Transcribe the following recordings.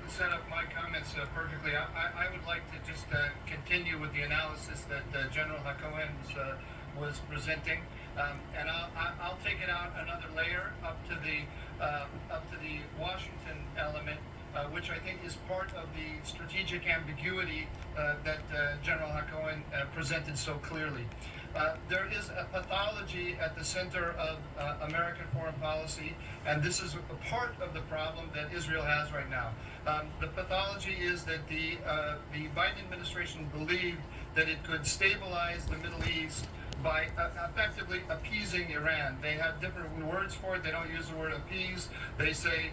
set up my comments perfectly. I would like to just continue with the analysis that General Hakohen was presenting, and I'll take it out another layer up to the Washington element, which I think is part of the strategic ambiguity that General Hakohen presented so clearly. There is a pathology at the center of American foreign policy, and this is a part of the problem that Israel has right now. The pathology is that the Biden administration believed that it could stabilize the Middle East by effectively appeasing Iran. They have different words for it. They don't use the word appease. They say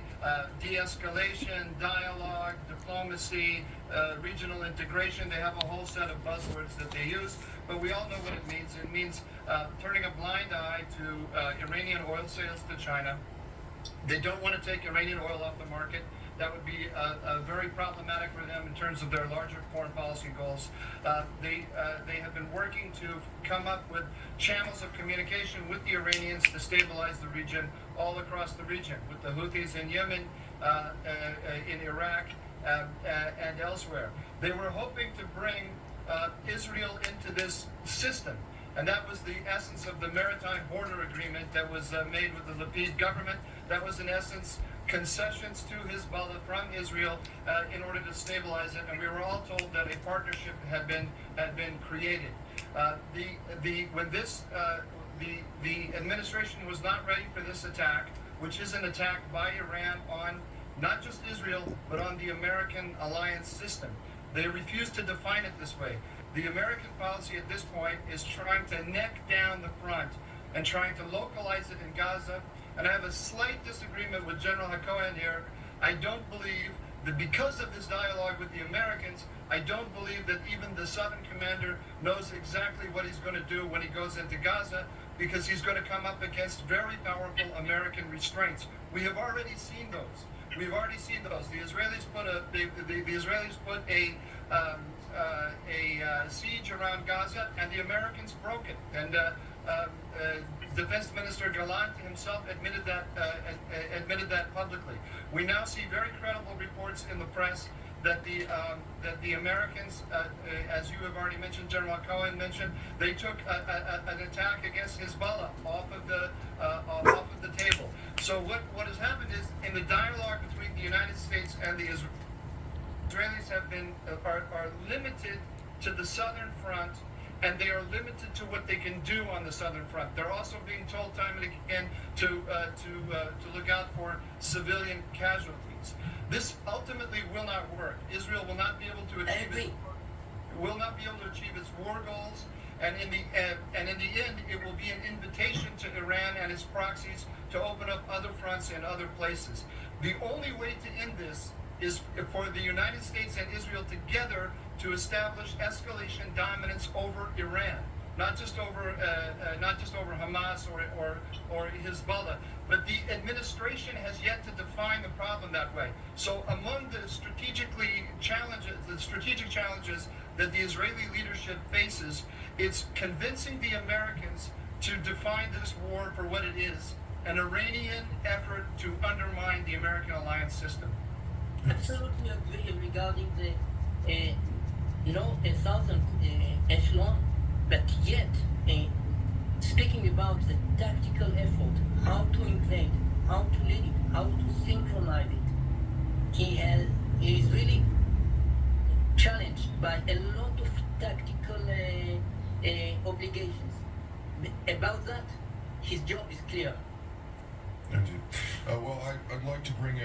de-escalation, dialogue, diplomacy, regional integration. They have a whole set of buzzwords that they use, but we all know what it means. It means turning a blind eye to Iranian oil sales to China. They don't want to take Iranian oil off the market. That would be very problematic for them in terms of their larger foreign policy goals. They have been working to come up with channels of communication with the Iranians to stabilize the region, all across the region, with the Houthis in Yemen, in Iraq, and elsewhere. They were hoping to bring Israel into this system. And that was the essence of the maritime border agreement that was made with the Lapid government. That was, in essence, concessions to Hezbollah from Israel in order to stabilize it. And we were all told that a partnership had been created. When the administration was not ready for this attack, which is an attack by Iran on not just Israel, but on the American alliance system. They refused to define it this way. The American policy at this point is trying to neck down the front and trying to localize it in Gaza. And I have a slight disagreement with General Hakohen here. I don't believe that because of this dialogue with the Americans, I don't believe that even the Southern commander knows exactly what he's going to do when he goes into Gaza, because he's going to come up against very powerful American restraints. We have already seen those. We've already seen those. The Israelis put a siege around Gaza, and the Americans broke it. And Defense Minister Gallant himself admitted that publicly. We now see very credible reports in the press that the Americans, as you have already mentioned, General Cohen mentioned, they took an attack against Hezbollah off of the table. So what has happened is, in the dialogue between the United States and the Israelis are limited to the southern front, and they are limited to what they can do on the southern front. They're also being told time and again to look out for civilian casualties. This ultimately will not work. Israel will not be able to achieve its war goals, and in the end, it will be an invitation to Iran and its proxies to open up other fronts in other places. The only way to end this is for the United States and Israel together to establish escalation dominance over Iran, not just over Hamas or Hezbollah. But the administration has yet to define the problem that way. So among the strategic challenges that the Israeli leadership faces, it's convincing the Americans to define this war for what it is: an Iranian effort to undermine the American alliance system. Absolutely agree regarding the southern echelon, but yet speaking about the tactical effort, how to invade, how to lead it, how to synchronize it, he is really challenged by a lot of tactical obligations. About that, his job is clear. Indeed. Well, I'd like to bring in